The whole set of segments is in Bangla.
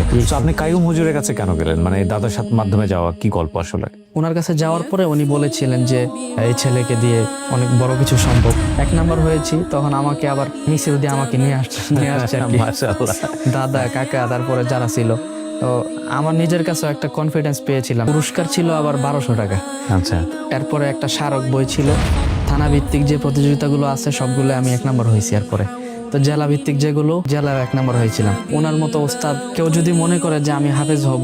তো আপনি কাইয়ুম হুজুরের কাছে কেন গেলেন, মানে দাদার সাথে মাধ্যমে যাওয়া কি গল্প আসলে? ওনার কাছে যাওয়ার পরে উনি বলেছিলেন যে এই ছেলেকে দিয়ে অনেক বড় কিছু সম্ভব। 1 নাম্বার হয়েছি, তখন আমাকে আবার মিছিল দিয়ে আমাকে নিয়ে আসছে আর কি। মাশাআল্লাহ। দাদা কাকা তারপরে যারা ছিল, তো আমার নিজের কাছেও একটা কনফিডেন্স পেয়েছিলাম। পুরস্কার ছিল আবার 1200 টাকা। আচ্ছা, এরপরে একটা স্মারক বই ছিল। থানা ভিত্তিক যে প্রতিযোগিতাগুলো আছে সবগুলো আমি 1 নাম্বার হয়েছি। এরপরে তো জেলা ভিত্তিক যেগুলো, জেলার 1 নাম্বার হয়েছিলাম। ওনার মতো ওস্তাদ কেউ যদি মনে করে যে আমি হাফেজ হব,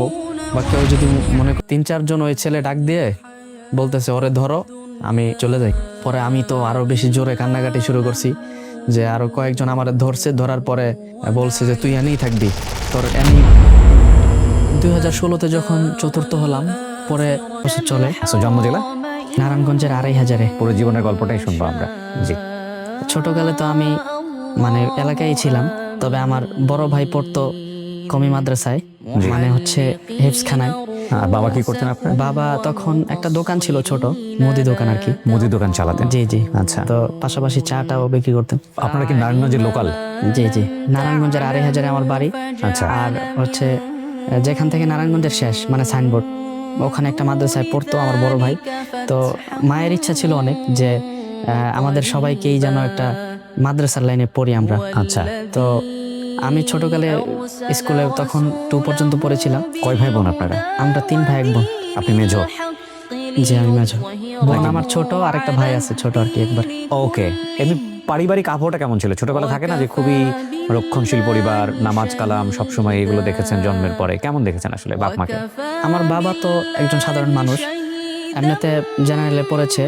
বা কেউ যদি মনে 3-4 জন ওই ছেলে ডাক দিয়ে বলতেছে ওরে ধরো, আমি চলে যাই। পরে আমি তো আরো বেশি জোরে কান্নাকাটি শুরু করছি, যে আরো কয়েকজন আমার ধরছে। ধরার পরে বলছে যে তুই এনেই থাকবি, তোর এমনি। 2016-তে যখন চতুর্থ হলাম, পরে বছর চলে। আচ্ছা, জন্ম জেলা? নারায়ণগঞ্জের 2500-এ। পুরো জীবনের গল্পটাই শুনবো আমরা। জি। ছোটকালে তো আমি মানে এলাকায় ছিলাম, তবে আমার বড় ভাই পড়তো কমি মাদ্রাসায়, জি। মানে হচ্ছে হেফজখানায়। আর বাবা কি করতেন আপনার? বাবা তখন একটা দোকান ছিল, ছোট মুদি দোকান আর কি। মুদি দোকান চালাতেন? জি জি। আচ্ছা, তো পাশাপাশি চাটাও বিক্রি করতেন। আপনারা কি নারায়ণগঞ্জের লোকাল? জি জি, নারায়ণগঞ্জের 2500-এ আমার বাড়ি। আচ্ছা, আর হচ্ছে যেখান থেকে নারায়ণগঞ্জের শেষ, মানে সাইনবোর্ড, ওখানে একটা মাদ্রাসায় পড়তো আমার বড় ভাই। তো মায়ের ইচ্ছা ছিল অনেক যে আমাদের সবাইকেই যেন একটা মাদ্রাসার লাইনে পড়ি আমরা। আচ্ছা। তো আমি ছোটকালে স্কুলে তখন 2 পর্যন্ত পড়েছিলাম। কয় ভাই বোন আপনারা? আমরা 3 ভাই 1 বোন। আপনি মেজো? জি, আমি মেজো। বোন আমার ছোট, আর একটা ভাই আছে ছোট আর কি, একবার। ওকে। এমনি পারিবারিক আবহাওয়াটা কেমন ছিল? ছোটবেলা থাকে না যে খুবই রক্ষণশীল পরিবার, নামাজ কালাম সবসময় এগুলো দেখেছেন জন্মের পরে, কেমন দেখেছেন আসলে বাপ মাকে? আমার বাবা তো একজন সাধারণ মানুষ, এমনিতে জেনারেলে পড়েছে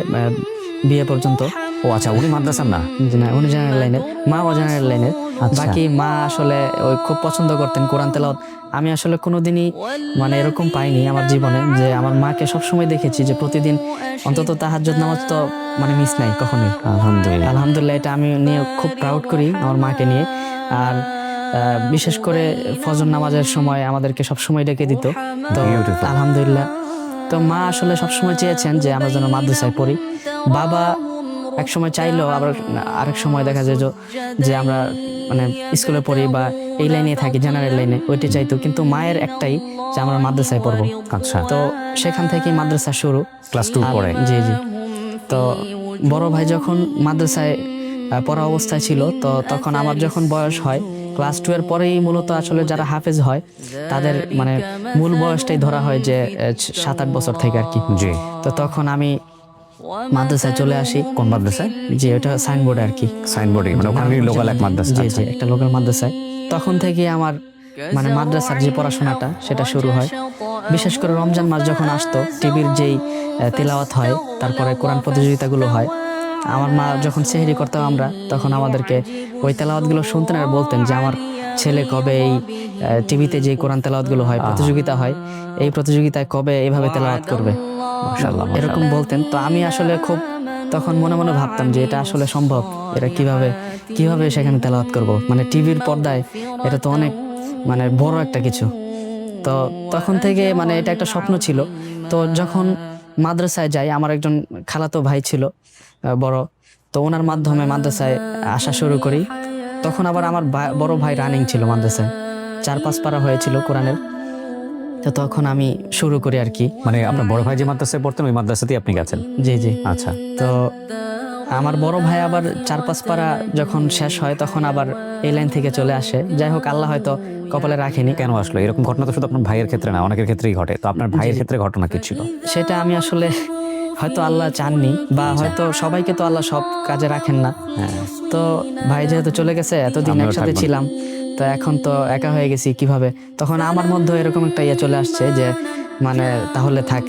বিয়ে পর্যন্ত। ও আচ্ছা, উনি মাদ্রাসার না? উনি জেনারেল লাইনের, মাও জেনারেল লাইনের। আচ্ছা। বাকি মা আসলে ওই খুব পছন্দ করতেন কোরআন তেলাওয়াত। আমি আসলে কোনোদিনই মানে এরকম পাইনি আমার জীবনে যে আমার মাকে সবসময় দেখেছি যে প্রতিদিন অন্তত তাহাজ্জুদ নামাজ তো মানে মিস নাই কখনোই। আলহামদুলিল্লাহ। আলহামদুলিল্লাহ, এটা আমি নিয়ে খুব প্রাউড করি আমার মাকে নিয়ে। আর বিশেষ করে ফজর নামাজের সময় আমাদেরকে সবসময় ডেকে দিত। তো Beautiful. আলহামদুলিল্লাহ, তো মা আসলে সবসময় চেয়েছেন যে আমরা যেন মাদ্রাসায় পড়ি। বাবা এক সময় চাইলো, আবার আরেক সময় দেখা যায় যে আমরা মানে স্কুলে পড়ি বা এই লাইনে থাকি, জেনারেল লাইনে, ওইটা চাইতো। কিন্তু মায়ের একটাই যে আমরা মাদ্রাসায় পড়বো। আচ্ছা, তো সেখান থেকে মাদ্রাসা শুরু। ক্লাস 2 পড়ে? জি জি। তো বড় ভাই যখন মাদ্রাসায় পড়া অবস্থায় ছিল, তো তখন আমার যখন বয়স হয় ক্লাস 2 এর পরেই মূলত আসলে যারা হাফেজ হয় তাদের মানে মূল বয়সটাই ধরা হয় যে 7-8 বছর থেকে আর কি। জি। তো তখন আমি মাদ্রাসায় চলে আসি। কোন মাদ্রাসায়? জি, ওটা সাইনবোর্ড আর কি। সাইনবোর্ডে, মানে ওখানে লোকাল এক মাদ্রাসা? জি আচ্ছা। জি, একটা লোকাল মাদ্রাসায়। তখন থেকে আমার মানে মাদ্রাসার যে পড়াশোনাটা সেটা শুরু হয়। বিশেষ করে রমজান মাস যখন আসতো, টিভির যেই তেলাওয়াত হয়, তারপরে কোরআন প্রতিযোগিতাগুলো হয়, আমার মা যখন সেহরি করতাম আমরা, তখন আমাদেরকে ওই তেলাওয়াতগুলো শুনতেন আর বলতেন যে আমার ছেলে কবে এই টিভিতে যে কোরআন তেলাওয়াতগুলো হয়, প্রতিযোগিতা হয়, এই প্রতিযোগিতায় কবে এইভাবে তেলাওয়াত করবে, মাশাআল্লাহ, এরকম বলতেন। তো আমি আসলে খুব তখন মনে মনে ভাবতাম যে এটা আসলে সম্ভব, এটা কিভাবে সেখানে তেলাওয়াত করব, মানে টিভির পর্দায়, এটা তো অনেক মানে বড় একটা কিছু। তো তখন থেকে মানে এটা একটা স্বপ্ন ছিল। তো যখন মাদ্রাসায় যাই, আমার একজন খালাতো ভাই ছিল বড়, তো ওনার মাধ্যমে মাদ্রাসায় আসা শুরু করি। তখন আবার আমার বড় ভাই রানিং ছিল মাদ্রাসায়, 4-5 পারা হয়েছিল কোরআনের। তো তখন আমি শুরু করি আর কি। মানে আপনার বড় ভাই যে মাদ্রাসায় পড়তেন ওই মাদ্রাসাতেই আপনি গেছেন? জি জি। আচ্ছা। তো আমার বড় ভাই আবার 4-5 পারা যখন শেষ হয় তখন আবার এই লাইন থেকে চলে আসে। যাই হোক, আল্লাহ হয়তো কপালে রাখেনি। কেন আসলো এরকম ঘটনা? তো শুধু আপনার ভাইয়ের ক্ষেত্রে না, অনেকের ক্ষেত্রেই ঘটে। তো আপনার ভাইয়ের ক্ষেত্রে ঘটনা কি ছিল? সেটা আমি আসলে হয়তো আল্লাহ চাননি, বা হয়তো সবাইকে তো আল্লাহ সব কাজে রাখেন না। হ্যাঁ। তো ভাই যেহেতু চলে গেছে, এতদিন আমিও একসাথে থাকবো না। ছিলাম, তো এখন তো একা হয়ে গেছি কিভাবে। তখন আমার মধ্যে এরকম একটা ইয়ে চলে আসছে যে মানে তাহলে থাক,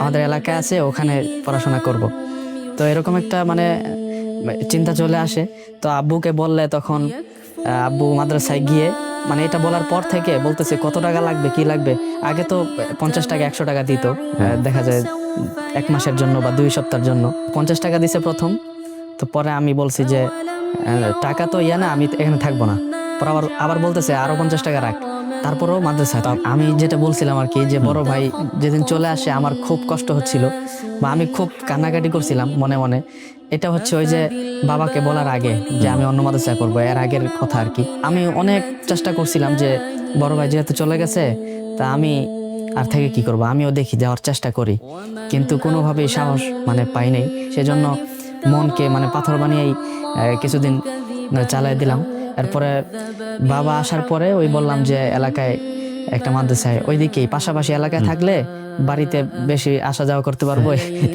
আমাদের এলাকায় আছে, ওখানে পড়াশোনা করব। তো এরকম একটা মানে চিন্তা চলে আসে। তো আব্বুকে বললে তখন আব্বু মাদ্রাসায় গিয়ে মানে এটা বলার পর থেকে বলতেছে কত টাকা লাগবে, কি লাগবে। আগে তো 50 টাকা 100 টাকা দিত, দেখা যায় 1 মাসের জন্য বা 2 সপ্তাহের জন্য 50 টাকা দিছে প্রথম। তো পরে আমি বলছি যে টাকা তো ইয়া না, আমি এখানে থাকবো না। পরে আবার বলতেছে আরো 50 টাকা রাখ, তারপরেও মাদ্রাসায় থাক। আমি যেটা বলছিলাম আর কি, যে বড় ভাই যেদিন চলে আসে আমার খুব কষ্ট হচ্ছিল, বা আমি খুব কান্নাকাটি করছিলাম মনে মনে। এটা হচ্ছে ওই যে বাবাকে বলার আগে যে আমি অন্য মাদ্রাসায় করবো, এর আগের কথা আর কি। আমি অনেক চেষ্টা করছিলাম যে বড় ভাই যেহেতু চলে গেছে, তা আমি আর থেকে কি করব, আমিও দেখি যাওয়ার চেষ্টা করি, কিন্তু কোনোভাবেই সাহস মানে পাই নাই। সেজন্য মনকে মানে পাথর বানিয়েই কিছুদিন চালাই দিলাম। এরপরে বাবা আসার পরে ওই বললাম যে এলাকায় একটা মাদ্রাসায় ওইদিকেই পাশাপাশি এলাকায় থাকলে বাড়িতে বেশি আসা যাওয়া করতে পারবো,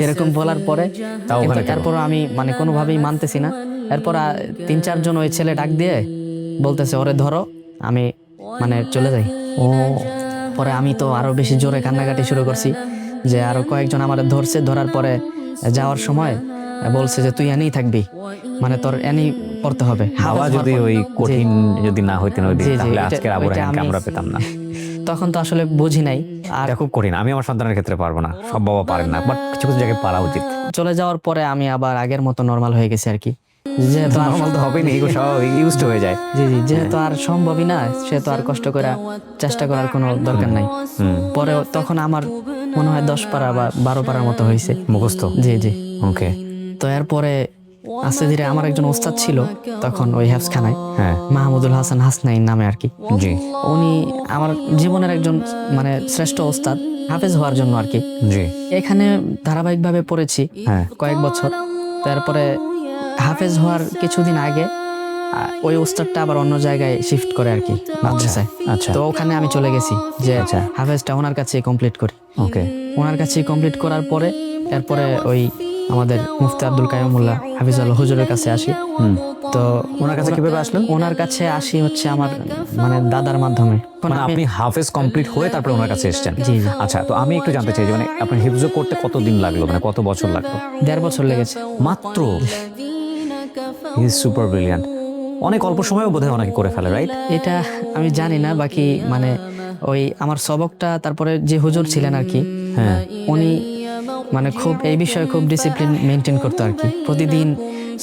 এরকম বলার পরে তাও ওখানে কেন? তারপর আমি মানে কোনোভাবেই মানতেছি না। এরপর 3-4 জন ওই ছেলে ডাক দিয়ে বলতেছে ওরে ধরো, আমি মানে চলে যাই। ও পরে আমি তো আরো বেশি জোরে কান্নাকাটি শুরু করছি, যে আরো কয়েকজন আমাদের ধরছে। ধরার পরে যাওয়ার সময় বলছে যে তুই এনেই থাকবি, মানে তোর এনেই পড়তে হবে। বাবা যদি ওই কঠিন যদি না হইতেন ওই দিন, জি, জি, তাহলে এটা- আজকের আবু ওইটা রায়হানকে আমি- আমরা পেতাম না। তখন তো আসলে বুঝি নাই। আর এটা খুব কঠিন, আমি আমার সন্তানের ক্ষেত্রে পারবো না, সব বাবা পারেন না, বাট কিছু কিছু জায়গায় পারা উচিত। চলে যাওয়ার পরে আমি আবার আগের মতো নর্মাল হয়ে গেছি আর কি, যেহেতু আর নর্মাল তো হবেই না, এগুলো সব ইউজড হয়ে যায়। জি জি, যেহেতু আর সম্ভবই না, সে তো আর কষ্ট করে চেষ্টা করার কোনো দরকার নাই। পরে তখন আমার মনে হয় 10 পারা বা 12 পারার মতো হয়েছে মুখস্থ। জি জি। ওকে। তো এরপরে আস্তে ধীরে আমার একজন ওস্তাদ ছিল তখন ওই হেফজখানায়, হ্যাঁ। মাহমুদুল হাসান হাসনাইন নামে আর কি। জি উনি আমার জীবনের একজন মানে শ্রেষ্ঠ ওস্তাদ, হাফেজ হওয়ার জন্য আর কি। জি। এখানে ধারাবাহিকভাবে পড়েছি হ্যাঁ। কয়েক বছর। তারপরে হাফেজ হওয়ার কিছুদিন আগে ওই ওস্তাদটা আবার অন্য জায়গায় শিফট করে আর কি, মাদ্রাসায়। আচ্ছা। তো ওখানে আমি চলে গেছি যে আচ্ছা। হাফেজটা ওনার কাছে কমপ্লিট করি। ওকে। ওনার কাছে কমপ্লিট করার পরে এরপরে ওই আমাদের মুফতি আব্দুল কাইয়ুমুল্লাহ হাফিজাল্লাহ হুজুরের কাছে আসি। তো ওনার কাছে কিভাবে আসলেন? ওনার কাছে আসি হচ্ছে আমার মানে দাদার মাধ্যমে। মানে আপনি হাফেজ কমপ্লিট হয়ে তারপরে ওনার কাছে এসেছেন? জি জি। আচ্ছা, তো আমি একটু জানতে চাই যে মানে আপনার হিফজ করতে কতদিন লাগলো, মানে কত বছর লাগলো? 1.5 বছর লেগেছে মাত্র? He is super brilliant. অনেক অল্প সময়েও বোধহয় অনেকে করে ফেলে, রাইট? এটা আমি জানি না, বাকি মানে ওই আমার সবকটা তারপরে যে হুজুর ছিলেন আর কি, হ্যাঁ। উনি মানে খুব এই বিষয়ে খুব ডিসিপ্লিন মেনটেন করতো আর কি। প্রতিদিন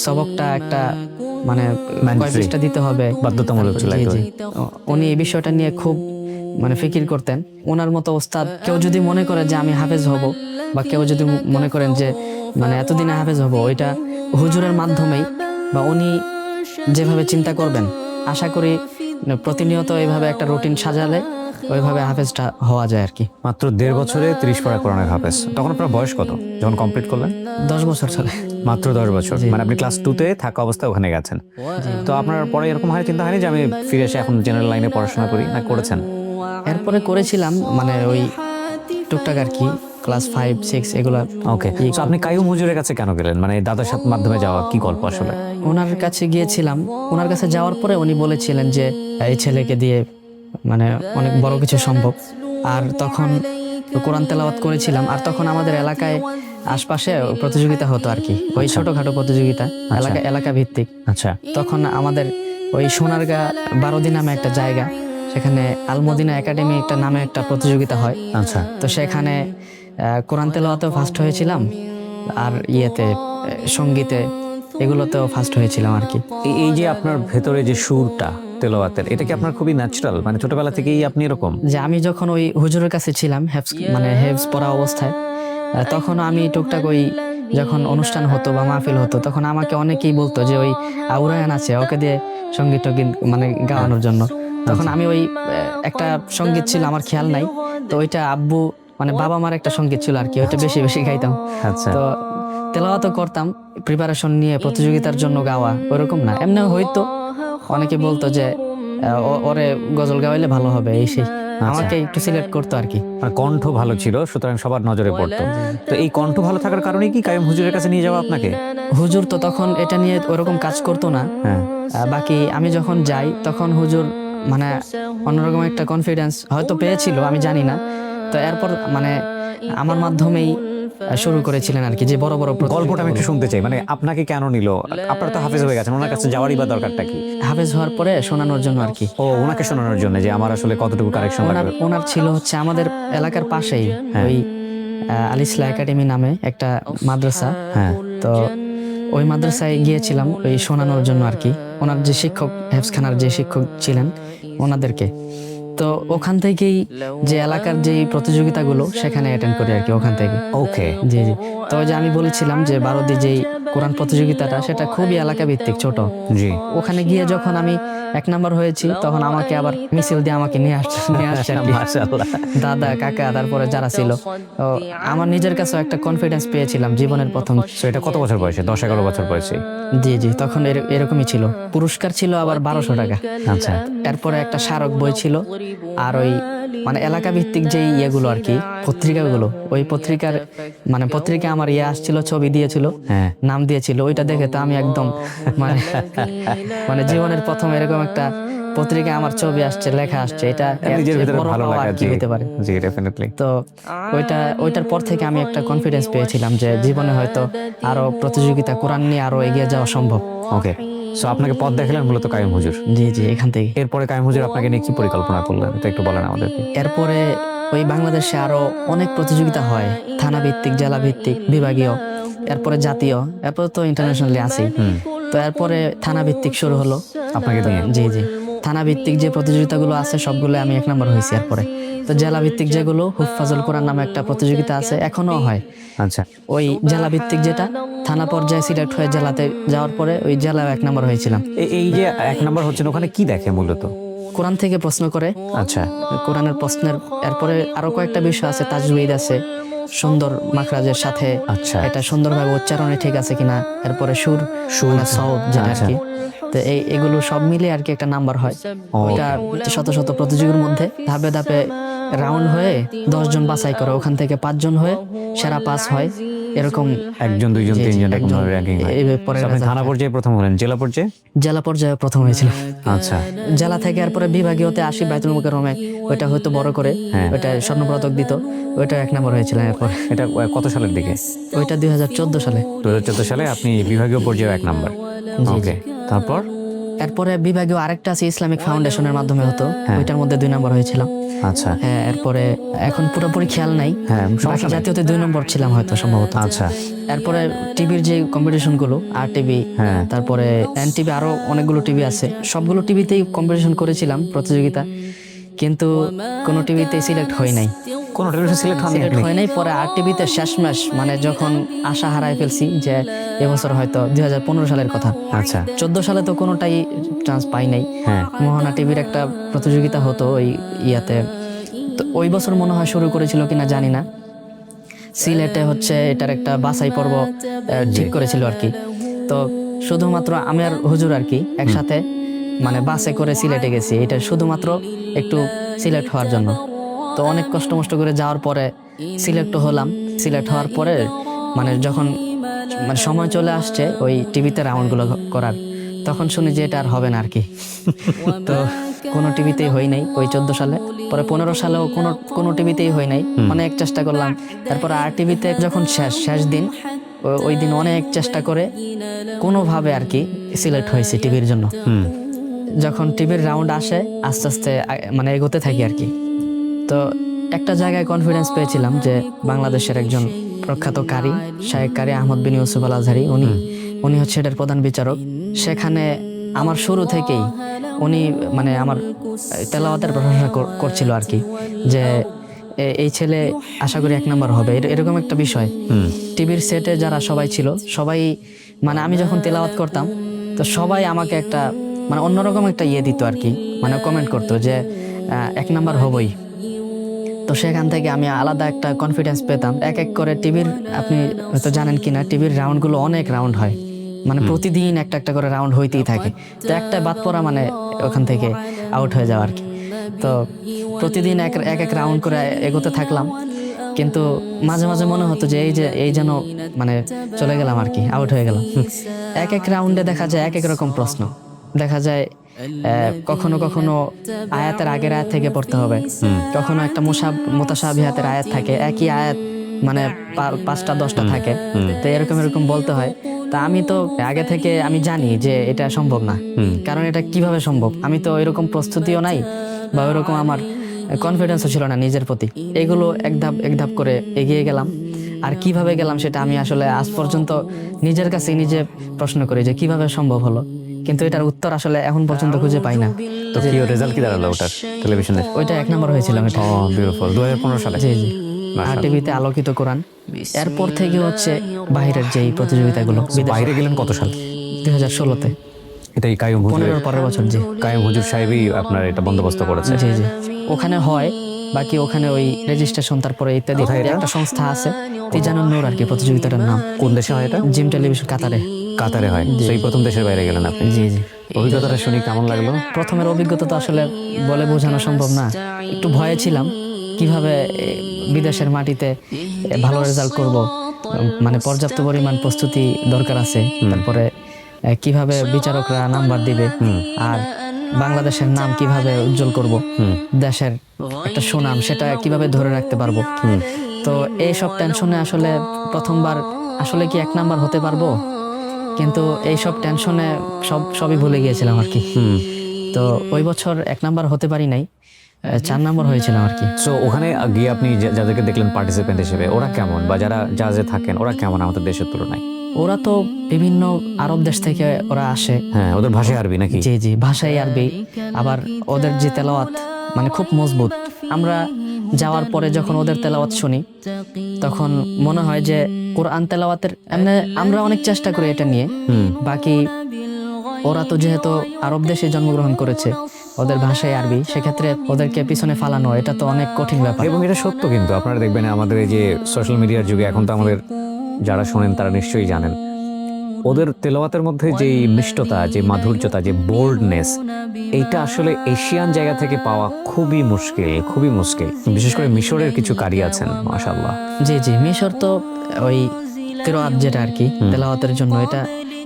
সবকটা একটা মানে কয় পৃষ্ঠা দিতে হবে, বাধ্যতামূলক ছিল জি, একদম। জি। উনি এই বিষয়টা নিয়ে খুব মানে ফিকির করতেন। ওনার মতো ওস্তাদ কেউ যদি মনে করে যে আমি হাফেজ হব, বা কেউ যদি মনে করেন যে মানে এতদিনে হাফেজ হব, ওইটা হুজুরের মাধ্যমেই বা উনি যেভাবে চিন্তা করবেন, আশা করি প্রতিনিয়ত এইভাবে একটা রুটিন সাজালে ওইভাবে হাফেজটা হওয়া যায় আর কি। মাত্র 1.5 বছরে 30 পারা কোরআনের হাফেজ। তখন আপনার বয়স কত যখন কমপ্লিট করলেন? 10 বছর চলে। মাত্র 10 বছর। মানে আপনি ক্লাস 2-তে থাকা অবস্থায় ওখানে গেছেন। তো আপনার পরে এরকম হয় চিন্তা হয়নি যে আমি ফিরে এসে এখন জেনারেল লাইনে পড়াশোনা করি, না করেছেন? এরপরে করেছিলাম মানে ওই টুকটাক আর কি, ক্লাস 5-6 এগুলা। ওকে। তো আপনি কাইয়ুম হুজুরের কাছে কেন গেলেন? মানে দাদার সাথে মাধ্যমে যাওয়া কি গল্প আসলে? ওনার কাছে গিয়েছিলাম। ওনার কাছে যাওয়ার পরে উনি বলেছিলেন যে এই ছেলেকে দিয়ে মানে অনেক বড় কিছু সম্ভব। আর তখন কোরআন তেলাওয়াত করেছিলাম। আর তখন আমাদের এলাকায় আশপাশে প্রতিযোগিতা হতো আর কি, ওই ছোটখাটো প্রতিযোগিতা, এলাকা ভিত্তিক। আচ্ছা। তখন আমাদের ওই সোনারগাঁ 12 নামে একটা জায়গা, সেখানে আলমদিনা একাডেমি একটা নামে একটা প্রতিযোগিতা হয়। আচ্ছা। তো সেখানে কোরআন তেলাওয়াতেও ফার্স্ট হয়েছিলাম, আর ইয়েতে সঙ্গীতে এগুলোতেও ফার্স্ট হয়েছিলাম আর কি। এই যে আপনার ভেতরে যে সুরটা তেলাওয়াতের, এটা কি আপনার খুবই ন্যাচারাল? মানে ছোটবেলা থেকেই আপনি এরকম? যে আমি যখন ওই হুজুরের কাছে ছিলাম মানে হেফজ পড়া অবস্থায়, তখন আমি টুকটাক ওই যখন অনুষ্ঠান হতো বা মাহফিল হতো, তখন আমাকে অনেকেই বলতো যে ওই আবু রায়হান আছে, ওকে দিয়ে সঙ্গীত মানে গাওয়ানোর জন্য। তখন আমি ওই একটা সঙ্গীত ছিল আমার খেয়াল নাই, তো ওইটা আব্বু মানে বাবা মার একটা সঙ্গীত ছিল আর কি, ওইটা বেশি বেশি গাইতাম। আচ্ছা। তো তেলাওয়াতও করতাম, প্রিপারেশন নিয়ে প্রতিযোগিতার জন্য গাওয়া ওরকম না, এমনি হয়তো অনেকে বলতো যে ওরে গজল গাওয়াইলে ভালো হবে এই সেই, আমাকে একটু সিলেক্ট করতো আর কি। মানে কণ্ঠ ভালো ছিল, সুতরাং সবার নজরে পড়তো। তো এই কণ্ঠ ভালো থাকার কারণে কি কাইয়ুম হুজুরের কাছে নিয়ে যাওয়া আপনাকে? হুজুর তো তখন এটা নিয়ে ওরকম কাজ করতো না। হ্যাঁ। বাকি আমি যখন যাই তখন হুজুর মানে অন্যরকম একটা কনফিডেন্স হয়তো পেয়েছিল, আমি জানি না। তো এরপর মানে আমার মাধ্যমেই শুরু করেছিলেন আর কি, যে বড় বড় গল্পটা আমি একটু শুনতে চাই। মানে আপনাকে কেন নিল? আপনারা তো হাফেজ হয়ে গেছেন, ওনার কাছে যাওয়ারই বা দরকারটা কি? হাফেজ হওয়ার পরে শোনানোর জন্য আর কি। ও, ওনাকে শোনানোর জন্য যে আমার আসলে কতটুকু কারেকশন লাগবে। ওনার ছিল হচ্ছে আমাদের এলাকার পাশেই ওই আল ইসলাহ একাডেমি নামে একটা মাদ্রাসা। হ্যাঁ। তো ওই মাদ্রাসায় গিয়েছিলাম ওই শোনানোর জন্য আর কি। ওনার যে শিক্ষক, হেফজখানার যে শিক্ষক ছিলেন ওনাদেরকে। তো ওখান থেকেই যে এলাকার যে প্রতিযোগিতাগুলো সেখানে অ্যাটেন্ড করি আর কি, ওখান থেকে। ওকে। জি জি। তো ওই যে আমি বলেছিলাম যে 12 যেই কোরআন প্রতিযোগিতাটা সেটা খুবই এলাকা ভিত্তিক, ছোট। জি। ওখানে গিয়ে যখন আমি 1 নাম্বার হয়েছি, তখন আমাকে আবার মিছিল দিয়ে আমাকে নিয়ে আসছে আর কি। মাশাআল্লাহ। দাদা, কাকা, তারপরে যারা ছিল, তো আমার নিজের কাছেও একটা কনফিডেন্স পেয়েছিলাম জীবনের প্রথম। তো এটা কত বছর বয়সে? 10-11 বছর বয়সে? জি জি, তখন এরকমই ছিল। পুরস্কার ছিল আবার 1200 টাকা। আচ্ছা। এরপরে একটা স্মারক বই ছিল, আর ওই মানে এলাকা ভিত্তিক যে ইয়েগুলো আর কি, পত্রিকাগুলো, ওই পত্রিকার মানে পত্রিকা আমার আসছিল, ছবি দিয়েছিল, হ্যাঁ। নাম দিয়েছিল। ওইটা দেখে তো আমি একদম মানে মানে জীবনের প্রথম এরকম একটা পত্রিকা আমার ছবি আসছে, লেখা আসছে, এটা নিজের ভিতরে বড় ভালো পাওয়া লাগা। আর কি হতে পারে। জি, ডেফিনেটলি। তো ওইটার পর থেকে আমি একটা কনফিডেন্স পেয়েছিলাম যে জীবনে হয়তো আরো প্রতিযোগিতা, কোরআন নিয়ে আরো এগিয়ে যাওয়া সম্ভব। ওকে, সো আপনাকে পথ দেখালেন মূলত কাইয়ুম হুজুর। জি জি, এখান থেকে। এরপরে কাইয়ুম হুজুর আপনাকে নিয়ে কি পরিকল্পনা করলেন, এটা একটু বলেন আমাদেরকে। এরপরে ওই বাংলাদেশে আরো অনেক প্রতিযোগিতা হয়, থানা ভিত্তিক, জেলা ভিত্তিক, বিভাগীয়, এরপরে জাতীয়, এরপরে তো ইন্টারন্যাশনালি আছেই। তো এরপরে থানা ভিত্তিক শুরু হলো আপনাকে নিয়ে। জি জি, থানা ভিত্তিক যে প্রতিযোগিতাগুলো আছে সবগুলো আমি 1 নাম্বার হয়েছি। এরপরে তো জেলা ভিত্তিক যেগুলো, হুফাজুল কোরআন নামে একটা প্রতিযোগিতা আছে, এখনো হয়। আচ্ছা। ওই জেলা ভিত্তিক যেটা, থানা পর্যায়ে সিলেক্ট হয়ে জেলাতে যাওয়ার পরে ওই জেলায় 1 নাম্বার হয়েছিলাম। এই যে 1 নাম্বার হচ্ছেন, ওখানে কি দেখে মূলত? কোরআন থেকে প্রশ্ন করে। আচ্ছা। কোরআনের প্রশ্নের এরপরে আরো কয়েকটা বিষয় আছে, তাজউইদ আছে, সুন্দর মাখরাজের সাথে, আচ্ছা। এটা সুন্দরভাবে উচ্চারণে ঠিক আছে কিনা, এরপরে সুর মানে সাউদ যেটা আর কি। তো এগুলো সব মিলে আর কি একটা নাম্বার হয়। ওটা শত শত প্রতিযোগীর মধ্যে ধাপে ধাপে রাউন্ড হয়ে 10 জন বাছাই করে, ওখান থেকে 5 জন হয়ে সেরা 5 হয়, এরকম 1 জন 2 জন 3 জন এরকম একজন র্যাঙ্কিং হয়। পরে আপনি থানা পর্যায়ে প্রথম হলেন, জেলা পর্যায়ে? জেলা পর্যায়ে প্রথম হয়েছিল। আচ্ছা। জেলা থেকে এরপরে বিভাগীয়তে আসি, বাইতুল মুকাররমে, ওইটা হয়তো বড় করে, ওইটা স্বর্ণপদক দিত, ওইটা 1 নাম্বার হয়েছিলাম। এরপর এটা কত সালের দিকে? ওইটা 2014 সালে। 2014 সালে আপনি বিভাগীয় পর্যায়ে 1 নাম্বার। ওকে, তারপর? এরপরে বিভাগীয় আরেকটা আছে, ইসলামিক ফাউন্ডেশনের মাধ্যমে হতো, ওইটার মধ্যে 2 নাম্বার হয়েছিলাম। আচ্ছা। হ্যাঁ, এরপরে এখন পুরোপুরি খেয়াল নাই। হ্যাঁ, বাকি জাতীয়তে 2 নম্বর ছিলাম হয়তো, সম্ভবত। আচ্ছা। এরপরে টিভির যে কম্পিটিশন গুলো, আর টিভি, হ্যাঁ, তারপরে এনটিভি, আরো অনেকগুলো টিভি আছে, সবগুলো টিভিতেই কম্পিটিশন করেছিলাম, প্রতিযোগিতা, কিন্তু কোন টিভিতেই সিলেক্ট হয় নাই। কোন টেলিভিশন সিলেক্ট হয় নাই। পরে আর টিভিতে শেষমেশ মানে যখন আশা হারাই ফেলছি যে এবছর হয়তো 2015 সালের কথা। আচ্ছা। 14 সালে তো কোনোটাই চান্স পাই নাই। হ্যাঁ। মোহনা টিভির একটা প্রতিযোগিতা হতো ওই ইয়াতে, তো ওই বছর মনে হয় শুরু করেছিল কিনা জানি না, সিলেটে হচ্ছে এটার একটা বাছাই পর্ব ঠিক করেছিল আর কি। তো শুধুমাত্র আমি আর হুজুর আর কি একসাথে মানে বাসে করে সিলেটে গেছি, এটা শুধুমাত্র একটু সিলেক্ট হওয়ার জন্য। তো অনেক কষ্ট মষ্ট করে যাওয়ার পরে সিলেক্ট হলাম। সিলেক্ট হওয়ার পরে মানে যখন মানে সময় চলে আসছে ওই টিভিতে রাউন্ডগুলো করার, তখন শুনি যে এটা আর হবে না আর কি। তো কোনো টিভিতেই হয় নাই ওই 14 সালে। পরে 15 সালেও কোনো টিভিতেই হয় নাই, অনেক চেষ্টা করলাম। তারপর আর টিভিতে যখন শেষ দিন, ওই দিন অনেক চেষ্টা করে কোনোভাবে আর কি সিলেক্ট হয়েছে টিভির জন্য। যখন টিভির রাউন্ড আসে আস্তে আস্তে মানে এগোতে থাকি আর কি। তো একটা জায়গায় কনফিডেন্স পেয়েছিলাম যে বাংলাদেশের একজন প্রখ্যাত কারি, শায়েখ কারি আহমদ বিন ইউসুফ আল আজহারি, উনি হচ্ছে এটার প্রধান বিচারক। সেখানে আমার শুরু থেকেই উনি মানে আমার তেলাওয়াতের প্রশংসা করছিল আর কি, যে এই ছেলে আশা করি 1 নাম্বার হবে, এরকম একটা বিষয়। টিভির সেটে যারা সবাই ছিল, সবাই মানে আমি যখন তেলাওয়াত করতাম তো সবাই আমাকে একটা মানে অন্যরকম একটা দিত আর কি, মানে কমেন্ট করতো যে 1 নাম্বার হবই। তো সেখান থেকে আমি আলাদা একটা কনফিডেন্স পেতাম। এক এক করে টিভির, আপনি হয়তো জানেন কিনা, টিভির রাউন্ডগুলো অনেক রাউন্ড হয়, মানে প্রতিদিন একটা একটা করে রাউন্ড হইতেই থাকে। তো একটা বাদ পড়া মানে ওখান থেকে আউট হয়ে যাওয়া আর কি। তো প্রতিদিন এক এক রাউন্ড করে এগোতে থাকলাম, কিন্তু মাঝে মাঝে মনে হতো যে এই যেন মানে চলে গেলাম আর কি, আউট হয়ে গেলাম। এক এক রাউন্ডে দেখা যায় এক এক রকম প্রশ্ন, দেখা যায় কখনো কখনো আয়াতের আগের আয়াত থেকে পড়তে হবে, কখনো একটা মুতাশাবিহাতের আয়াত থাকে, একই আয়াত মানে 5টা 10টা থাকে, তো এরকম বলতে হয়। তা আমি তো আগে থেকে আমি জানি যে এটা সম্ভব না, কারণ এটা কিভাবে সম্ভব, আমি তো এরকম প্রস্তুতিও নাই বা ওইরকম আমার কনফিডেন্সও ছিল না নিজের প্রতি। এগুলো এক ধাপ করে এগিয়ে গেলাম। আর কিভাবে গেলাম সেটা আমি আসলে আজ পর্যন্ত নিজের কাছে নিজে প্রশ্ন করি যে কিভাবে সম্ভব হলো, কিন্তু এটার উত্তর আসলে এখন পর্যন্ত খুঁজে পাই না। তো কি রেজাল্ট কি দাঁড়ালো ওটার টেলিভিশনের? ওইটা 1 নাম্বার হয়েছিলাম। এটা বিউটিফুল। 2015 সালে? জি জি। টিভিতে আলোকিত কোরআন। এরপর থেকে হচ্ছে বাইরের যেই প্রতিযোগিতাগুলো, বাইরে গেলেন কত সাল? 2016-তে, এটাই কাইয়ুম হুজুর, 15-এর পরের বছর। জি কাইয়ুম হুজুর সাহেবই আপনার এটা বন্দোবস্ত করেছে। জি জি, ওখানে হয়। বাকি ওখানে ওই রেজিস্ট্রেশন, তারপরে ইত্যাদি কোথায় এটা? একটা সংস্থা আছে, তিজানুন নূর আর কি প্রতিযোগিতাটার নাম। কোন দেশে হয় এটা? জিম টেলিভিশন, কাতারে। কাতারে হয়। সেই প্রথম দেশের বাইরে গেলেন আপনি। জি জি, অভিজ্ঞতাটা শুনি কেমন লাগলো? প্রথমের অভিজ্ঞতা তো আসলে বলে বোঝানো সম্ভব না। একটু ভয়ে ছিলাম কিভাবে বিদেশের মাটিতে ভালো রেজাল্ট করব, মানে পর্যাপ্ত পরিমাণ প্রস্তুতি দরকার আছে। তারপরে কিভাবে বিচারকরা নাম্বার দিবে, আর বাংলাদেশের নাম কিভাবে উজ্জ্বল করব, দেশের একটা সুনাম সেটা কিভাবে ধরে রাখতে পারবো। তো এই সব টেনশনে আসলে প্রথমবার আসলে কি 1 নাম্বার হতে পারবো, কিন্তু এই সব টেনশনে সবই ভুলে গিয়েছিলাম আর কি। তো ওই বছর 1 নাম্বার হতে পারি নাই, 4 নাম্বার হয়েছিলাম আর কি। সো ওখানে গিয়ে আপনি যাদেরকে দেখলেন পার্টিসিপেন্ট হিসেবে, ওরা কেমন, বা যারা জাজে থাকেন ওরা কেমন আমাদের দেশের তুলনায়? ওরা তো বিভিন্ন আরব দেশ থেকে ওরা আসে। হ্যাঁ, ওদের ভাষায় আরবি নাকি? জি জি, ভাষাই আরবি। আবার ওদের যে তেলাওয়াত মানে খুব মজবুত। আমরা যাওয়ার পরে যখন ওদের তেলাওয়াত শুনি তখন মনে হয় যে কোরআন তেলাওয়াতের এমনি আমরা অনেক চেষ্টা করি এটা নিয়ে। বাকি ওরা তো যেহেতু আরব দেশে জন্মগ্রহণ করেছে, ওদের ভাষায় আরবি, সেক্ষেত্রে ওদেরকে পিছনে ফালানো এটা তো অনেক কঠিন ব্যাপার। এবং এটা সত্য, কিন্তু আপনারা দেখবেন আমাদের এই যে সোশ্যাল মিডিয়ার যুগে এখন তো আমাদের যারা শোনেন তারা নিশ্চয়ই জানেন, ওদের তেলাওয়াতের মধ্যে যে মিষ্টতা, যে মাধুর্যতা, যে বোল্ডনেস, এইটা আসলে এশিয়ান জায়গা থেকে পাওয়া খুবই মুশকিল, খুবই মুশকিল। বিশেষ করে মিশরের কিছু কারি আছেন মাশাআল্লাহ। জি জি, মিশর তো ওই কিরাত যেটা আর কি তেলাওয়াতের জন্য এটা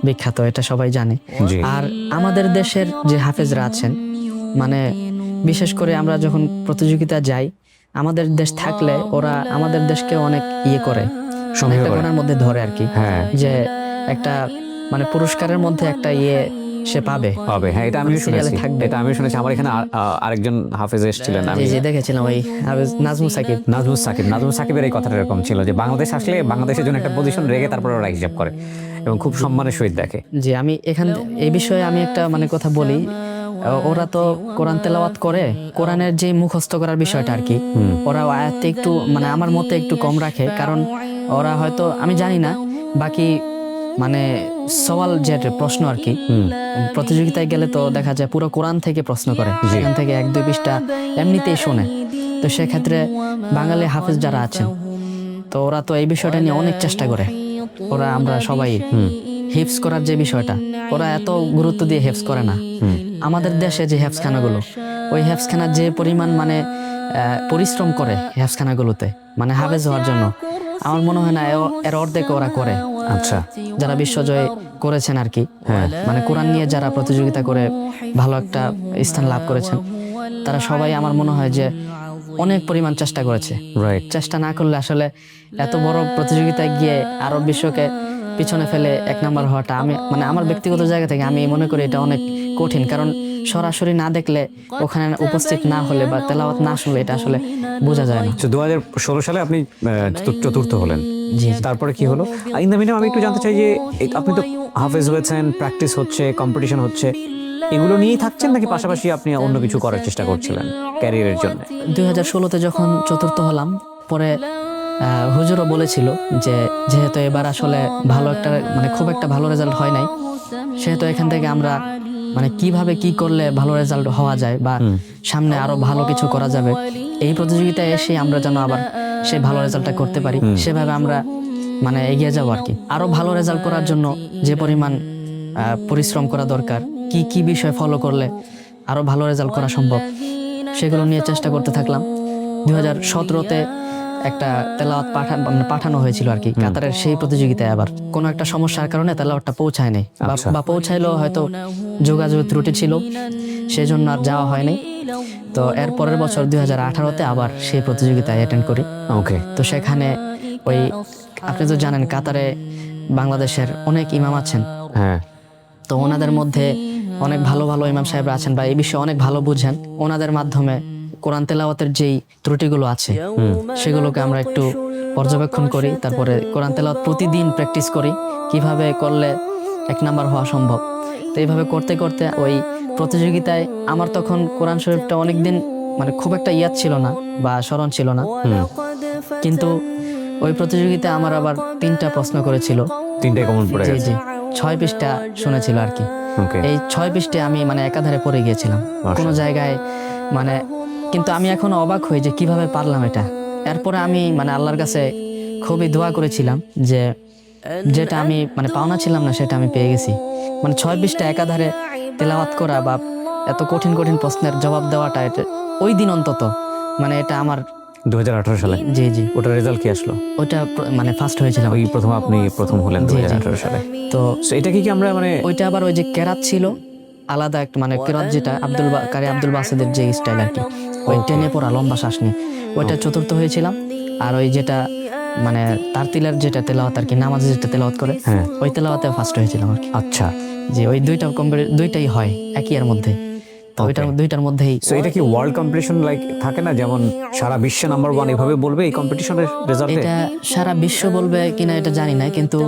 বিখ্যাত, এটা সবাই জানে। জি। আর আমাদের দেশের যে হাফেজরা আছেন, মানে বিশেষ করে আমরা যখন প্রতিযোগিতা যাই, আমাদের দেশ থাকলে ওরা আমাদের দেশকে অনেক করে সঙ্গে একটা করে। কোণার মধ্যে ধরে আর কি, হ্যাঁ, যে একটা মানে পুরস্কারের মধ্যে একটা সে পাবে। হবে। হ্যাঁ, এটা আমিও সিরিয়ালে শুনেছি, থাকবে। এটা আমিও শুনেছি। আমার এখানে আরেকজন হাফেজ এসেছিলেন, আমি জি জি, দেখেছিলাম ওই হাফেজ নাজমুল সাকিব। নাজমুস সাকিবের এই কথাটা এরকম ছিল যে বাংলাদেশ আসলে বাংলাদেশের জন্য একটা পজিশন রেখে তারপরে ওরা হিসাব করে এবং খুব সম্মানের সহিত দেখে। জি, আমি এই বিষয়ে আমি একটা মানে কথা বলি। ওরা তো কোরআন তেলাওয়াত করে, কোরআনের যে মুখস্থ করার বিষয়টা আর কি, ওরা আয়াতে একটু মানে আমার মতে একটু কম রাখে। কারণ ওরা হয়তো, আমি জানি না, বাকি মানে সওয়াল যে প্রশ্ন আর কি, প্রতিযোগিতায় গেলে তো দেখা যায় পুরো কোরআন থেকে প্রশ্ন করে, সেখান থেকে 1-2 পৃষ্ঠা এমনিতেই শোনে। তো সেক্ষেত্রে বাঙালি হাফেজ যারা আছেন, তো ওরা তো এই বিষয়টা নিয়ে অনেক চেষ্টা করে। আমরা সবাই হিফজ করার যে বিষয়টা, ওরা এত গুরুত্ব দিয়ে হিফজ করে না। আমাদের দেশে যে হেফজখানাগুলো, ওই হেফজখানার যে পরিমাণ মানে পরিশ্রম করে হেফজখানাগুলোতে মানে হাফেজ হওয়ার জন্য, আমার মনে হয় না এর অর্ধেক ওরা করে। আচ্ছা, যারা বিশ্বজয় করেছেন আর কি, মানে কোরআন নিয়ে যারা প্রতিযোগিতা করে ভালো একটা স্থান লাভ করেছেন, তারা সবাই আমার মনে হয় যে অনেক পরিমাণ চেষ্টা করেছে। রাইট। চেষ্টা না করলে আসলে এত বড় প্রতিযোগিতায় গিয়ে আরব বিশ্বকে পিছনে ফেলে 1 নাম্বার হওয়াটা, আমি মানে আমার ব্যক্তিগত জায়গা থেকে আমি মনে করি এটা অনেক কঠিন। কারণ সরাসরি না দেখলে, ওখানে উপস্থিত না হলে বা তেলাওয়াত না শুনলে এটা আসলে বোঝা যায় না। 2016 সালে আপনি চতুর্থ হলেন। জি, তারপরে কি হলো? ইন দ্য মিনিমাম আমি একটু জানতে চাই যে আপনি তো হাফেজ হয়েছেন, প্র্যাকটিস হচ্ছে, কম্পিটিশন হচ্ছে, এগুলো নিয়েই থাকছেন নাকি পাশাপাশি আপনি অন্য কিছু করার চেষ্টা করছিলেন ক্যারিয়ারের জন্য? 2016-তে যখন চতুর্থ হলাম, পরে হুজুরও বলেছিল যে যেহেতু এবার আসলে ভালো একটা মানে খুব একটা ভালো রেজাল্ট হয় নাই, সেহেতু এখান থেকে আমরা মানে কিভাবে কি করলে ভালো রেজাল্ট হওয়া যায় বা সামনে আরো ভালো কিছু করা যাবে, এই প্রতিযোগিতায় এসে আমরা যেন আবার সেই ভালো রেজাল্টটা করতে পারি, সেভাবে আমরা মানে এগিয়ে যাবো আর কি। আরো ভালো রেজাল্ট করার জন্য যে পরিমাণ পরিশ্রম করা দরকার, কি কি বিষয় ফলো করলে আরো ভালো রেজাল্ট করা সম্ভব, সেগুলো নিয়ে চেষ্টা করতে থাকলাম। 2017-তে একটা তেলাওয়াত পাঠানো হয়েছিল আর কি কাতারের সেই প্রতিযোগিতায়। আবার কোনো একটা সমস্যার কারণে তেলাওয়াতটা পৌঁছায় নাই, বা পৌঁছাইলেও হয়তো যোগাযোগের ত্রুটি ছিল, সেই জন্য আর যাওয়া হয়নি। তো এর পরের বছর 2018-তে আবার সেই প্রতিযোগিতায় অ্যাটেন্ড করি। ওকে। তো সেখানে ওই আপনি তো জানেন কাতারে বাংলাদেশের অনেক ইমাম আছেন। হ্যাঁ। তো ওনাদের মধ্যে অনেক ভালো ভালো ইমাম সাহেবরা আছেন বা এই বিষয়ে অনেক ভালো বুঝেন। ওনাদের মাধ্যমে কোরআন তেলাওয়াতের যেই ত্রুটিগুলো আছে সেগুলোকে আমরা একটু পর্যবেক্ষণ করি, তারপরে কোরআন তেলাওয়াত প্রতিদিন প্র্যাকটিস করি, কিভাবে করলে 1 নাম্বার হওয়া সম্ভব। তো এইভাবে করতে করতে ওই প্রতিযোগিতায় আমার তখন কোরআন শরীফটা অনেকদিন মানে খুব একটা ইয়াদ ছিল না বা স্মরণ ছিল না। কিন্তু ওই প্রতিযোগিতায় আমার আবার 3টা প্রশ্ন করেছিল। 3টাই কমন পড়ে জি গেছে। জি 6 পৃষ্ঠা শুনেছিল আর কি। ওকে, এই 6 পৃষ্ঠে আমি মানে একাধারে পড়ে গিয়েছিলাম কোনো জায়গায় মানে, কিন্তু আমি এখন অবাক হই যে কিভাবে পারলাম এটা। এরপরে আমি মানে আল্লাহর কাছে খুবই দোয়া করেছিলাম যে যেটা আমি মানে পাওনা ছিলাম না সেটা আমি পেয়ে গেছি। মানে 6 পৃষ্ঠা একাধারে তেলাওয়াত করা বা এত কঠিন কঠিন প্রশ্নের জবাব দেওয়াটা এটা ওই দিন অন্তত মানে এটা আমার 2018 সালে জি জি ওটার রেজাল্ট কি আসলো? ওইটা মানে ফার্স্ট হয়েছিলাম ওই প্রথম আপনি প্রথম হলেন জি, জি। 2018 সালে। তো So এটা কি আমরা মানে ওইটা আবার ওই যে কেরাত ছিল আলাদা একটা মানে কেরাত যেটা কারি আব্দুল বাসেদের যে স্টাইল আর কি, ওই টেনে পড়া লম্বা শ্বাস নিয়ে ওইটা চতুর্থ হয়েছিলাম। আর ওই যেটা মানে তারতিলের যেটা তেলাওয়াত আর কি, নামাজে যেটা তেলাওয়াত করে হ্যাঁ, ওই তেলাওয়াতে ফার্স্ট হয়েছিলাম আর কি। আচ্ছা। যে ওই দুইটাই হয় একই এর মধ্যে, তো ওইটার দুইটার মধ্যেই। সো এটা কি ওয়ার্ল্ড কম্পিটিশন লাইক থাকে না, যেমন সারা বিশ্বে নাম্বার 1 এভাবে বলবে এই কম্পিটিশনের রেজাল্টে? এটা সারা বিশ্ব বলবে কিনা এটা জানি না, কিন্তু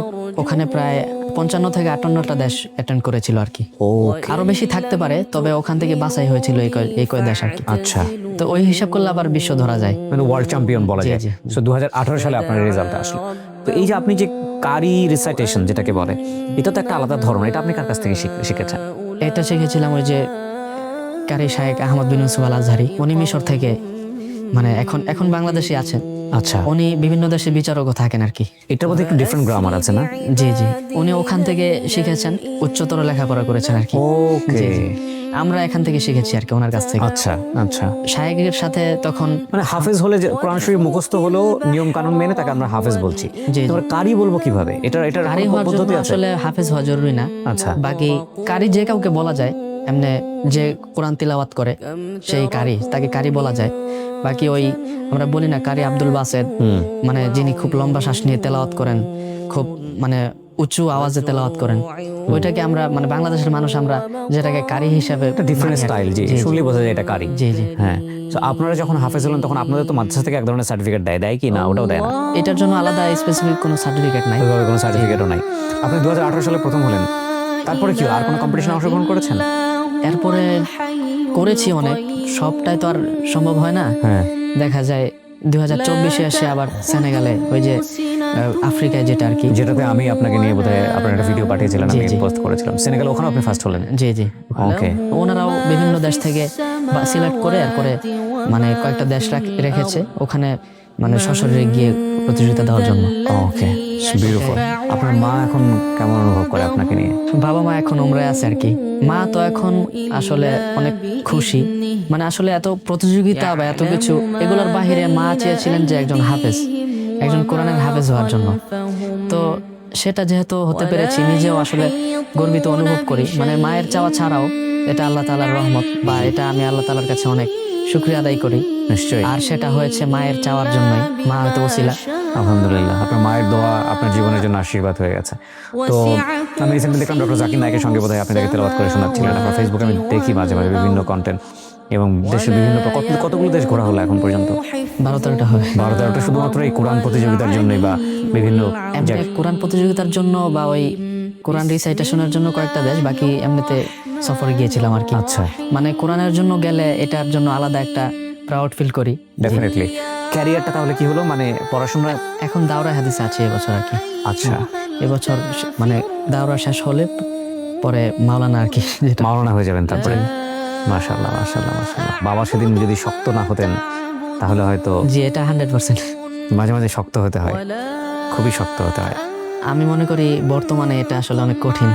ওখানে প্রায় 55 থেকে 58টা দেশ অ্যাটেন্ড করেছিল আর কি। ও আরো বেশি থাকতে পারে, তবে ওখান থেকে বাছাই হয়েছিল এই কয় দেশ আর কি। আচ্ছা, তো ওই হিসাব করলে আবার বিশ্ব ধরা যায়। মানে ওয়ার্ল্ড চ্যাম্পিয়ন বলা জি, যায়। জি। সো 2018 সালে আপনার রেজাল্ট আসলো। তো এই যে আপনি যে কারি রিসাইটেশন যেটাকে বলে, এটা তো একটা আলাদা ধরন, এটা আপনি কার কাছ থেকে শিখেছেন? এটা শিখেছিলাম ওই যে কারি শায়েখ আহমদ বিন ইউসুফ আল আজহারি, উনি মিশর থেকে মানে এখন বাংলাদেশে আছেন। আচ্ছা, উনি বিভিন্ন দেশে বিচারকও থাকেন আর কি। এটার মধ্যে একটু ডিফারেন্ট গ্রামার আছে না? জি জি উনি ওখান থেকে শিখেছেন, উচ্চতর লেখাপড়া করেছেন আর কি। ওকে, জি, জি। আমরা এখান থেকে শিখেছি আর কি ওনার কাছ থেকে। আচ্ছা আচ্ছা। শায়েখের সাথে তখন মানে হাফেজ হলে যে কোরআন শরীফ মুখস্থ হলো নিয়ম কানুন মেনে তাকে আমরা হাফেজ বলছি। জি, জি। এবার কারি বলবো কিভাবে? এটার কারি কোনো হওয়ার জন্য পদ্ধতি আছে? আসলে হাফেজ হওয়া জরুরি না। আচ্ছা, বাকি কারি যে কাউকে বলা যায়, এমনি যে কোরআন তিলাওয়াত করে সেই কারি, তাকে কারি বলা যায়। বাকি ওই আমরা বলি না কারি আব্দুল বাসেদ, মানে যিনি খুব লম্বা শ্বাস নিয়ে তেলাওয়াত করেন, খুব মানে উঁচু আওয়াজে তেলাওয়াত করেন, ওইটাকে আমরা মানে বাংলাদেশের মানুষ আমরা যেটাকে কারি হিসাবে একটা ডিফারেন্ট মানি আর কি। স্টাইল, জি, জি, জি। শুনলেই বোঝা যায় এটা কারি। জি জি হ্যাঁ। তো আপনারা যখন হাফেজ হলেন তখন আপনাদের তো মাদ্রাসা থেকে এক ধরনের সার্টিফিকেট দেয় কি না? ওটাও দেয় না? এটার জন্য আলাদা স্পেসিফিক কোনো সার্টিফিকেট নাই। ওইভাবে কোনো সার্টিফিকেটও নাই। আপনি 2018 সালে প্রথম হলেন, তারপরে কি আর কোনো কম্পিটিশনে অংশগ্রহণ করেছেন? এরপরে করেছি অনেক, সবটাই তো আর সম্ভব হয় না। হ্যাঁ, দেখা যায় 2024-এ এসে আবার সেনেগালে ওই যে আফ্রিকায় যেটা আর কি। যেটাতে আমি আপনাকে নিয়ে বোধহয় আপনার একটা ভিডিও পাঠিয়েছিলেন, জি, আমি জি। পোস্ট করেছিলাম। সেনেগাল, ওখানে আপনি ফার্স্ট হলেন? জি জি ওকে, ওনারাও বিভিন্ন দেশ থেকে সিলেক্ট করে এরপরে মানে কয়েকটা দেশ রেখেছে ওখানে মানে সশরীরে গিয়ে প্রতিযোগিতা দেওয়ার জন্য। ওকে, বিউটিফুল। আপনার মা এখন কেমন অনুভব করে আপনাকে নিয়ে? বাবা মা এখন উমরায় আছে আর কি। মা তো এখন আসলে অনেক খুশি, মানে আসলে এত প্রতিযোগিতা বা এত কিছু এগুলোর বাহিরে মা চেয়েছিলেন যে একজন হাফেজ, একজন কোরআনের হাফেজ হওয়ার জন্য। তো সেটা যেহেতু হতে পেরেছি, নিজেও আসলে গর্বিত অনুভব করি। মানে মায়ের চাওয়া ছাড়াও এটা আল্লাহ তাআলার রহমত, বা এটা আমি আল্লাহ তাআলার কাছে অনেক শুকরিয়া আদায় করি। নিশ্চয়ই, আর সেটা হয়েছে মায়ের চাওয়ার জন্যই, মা হয়তো ওসিলা। আলহামদুলিল্লাহ। আপনার মায়ের দোয়া আপনার জীবনের জন্য আশীর্বাদ হয়ে গেছে। তো আমি রিসেন্টলি দেখলাম ডক্টর জাকির নায়কের সঙ্গে বোধহয় আপনি তাকে তেলাওয়াত করে শোনাচ্ছিলেন। আপনার ফেসবুকে আমি দেখি মাঝে মাঝে বিভিন্ন কন্টেন্ট, এবং দেশের বিভিন্ন কতগুলো দেশ ঘোরা হলো এখন পর্যন্ত? 12-13টা হবে। 12-13টা শুধুমাত্র এই কোরআন প্রতিযোগিতার জন্যই, বা বিভিন্ন এমনি কোরআন প্রতিযোগিতার জন্য বা ওই কোরআন রিসাইটেশনের জন্য কয়েকটা দেশ, বাকি এমনিতে সফরে গিয়েছিলাম আর কি। আচ্ছা, মানে কোরআনের জন্য গেলে এটার জন্য আলাদা একটা প্রাউড ফিল করি। ডেফিনেটলি। ক্যারিয়ারটা তাহলে কি হলো, মানে পড়াশোনা? এখন দাওরা হাদিসে আছে এবছর আর কি। আচ্ছা, এবছর মানে দাওরা শেষ হলে পরে মাওলানা আর কি, যেটা মাওলানা হয়ে যাবেন তারপরে? মাশাআল্লাহ মাশাআল্লাহ মাশাআল্লাহ। বাবা সেদিন যদি শক্ত না হতেন তাহলে হয়তো। জি, এটা 100%। মাঝে মাঝে শক্ত হতে হয়, খুবই শক্ত হতে হয়। আমি মনে করি বর্তমানে এটা আসলে অনেক কঠিন।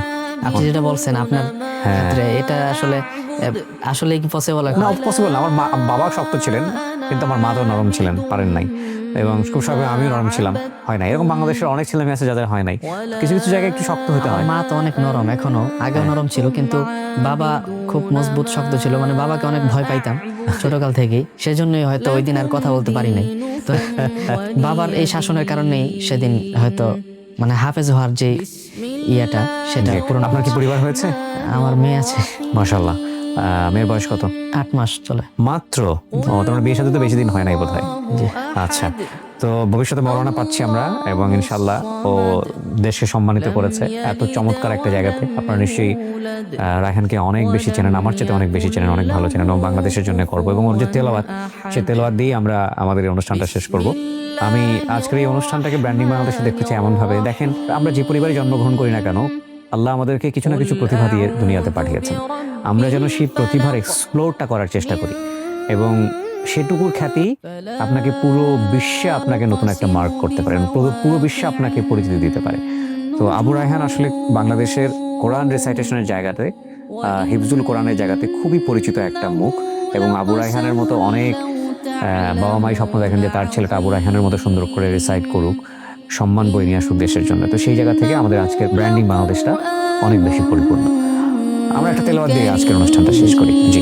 আপনি যেটা বলছেন আপনার ক্ষেত্রে, এটা আসলে কি পসিবল? না, পসিবল না। আমার বাবা শক্ত ছিলেন, কিন্তু আমার মা তো নরম ছিলেন, পারেন নাই। এবং খুব স্বাভাবিক আমিও নরম ছিলাম, হয় নাই। এরকম বাংলাদেশের অনেক ছেলে মেয়ে আছে যাদের হয় নাই। কিছু কিছু জায়গায় একটু শক্ত হতে হয়। মা তো অনেক নরম, এখনো আগেও নরম ছিল, কিন্তু বাবা খুব মজবুত শক্ত ছিল। মানে বাবাকে অনেক ভয় পাইতাম ছোটকাল থেকেই, সেজন্যই হয়তো ওই দিন আর কথা বলতে পারি নাই। তো বাবার এই শাসনের কারণেই সেদিন হয়তো মানে হাফেজ হওয়ার যে ইয়েটা সেটা পূরণ। আপনার কি পরিবার হয়েছে? আমার মেয়ে আছে। মাশাআল্লাহ। মেয়ের বয়স কত? 8 মাস চলে। মাত্র? ও, তোমার বিয়ের সাথে তো বেশি দিন হয় নাই বোধহয়। জি। আচ্ছা, তো ভবিষ্যতে মৌলানা পাচ্ছি আমরা, এবং ইনশাল্লাহ ও দেশকে সম্মানিত করেছে এত চমৎকার একটা জায়গাতে। আপনারা নিশ্চয়ই রায়হানকে অনেক বেশি চেনেন, আমার চেয়ে অনেক বেশি চেনেন, অনেক ভালো চেনেন, ও বাংলাদেশের জন্য করবো, এবং ওর যে তেলাওয়াত, সে তেলাওয়াত দিয়েই আমরা আমাদের এই অনুষ্ঠানটা শেষ করব। আমি আজকের এই অনুষ্ঠানটাকে ব্র্যান্ডিং বাংলাদেশে দেখতে চাই এমন ভাবে, দেখেন আমরা যে পরিবারে জন্মগ্রহণ করি না কেন, আল্লাহ আমাদেরকে কিছু না কিছু প্রতিভা দিয়ে দুনিয়াতে পাঠিয়েছেন। আমরা যেন সেই প্রতিভার এক্সপ্লোরটা করার চেষ্টা করি, এবং সেটুকুর খ্যাতি আপনাকে পুরো বিশ্বে আপনাকে নতুন একটা মার্ক করতে পারে, পুরো বিশ্বে আপনাকে পরিচিতি দিতে পারে। তো আবু রায়হান আসলে বাংলাদেশের কোরআন রিসাইটেশনের জায়গাতে, হিফজুল কোরআনের জায়গাতে খুবই পরিচিত একটা মুখ, এবং আবু রায়হানের মতো অনেক বাবা মাই স্বপ্ন দেখেন যে তার ছেলেটা আবু রায়হানের মতো সুন্দর করে রিসাইট করুক, সম্মান বই নিয়ে আসুক দেশের জন্য। তো সেই জায়গা থেকে আমাদের আজকের ব্র্যান্ডিং বাংলাদেশটা অনেক বেশি পরিপূর্ণ। আমরা একটা তেলাওয়াত দিয়ে আজকের অনুষ্ঠানটা শেষ করি। জি।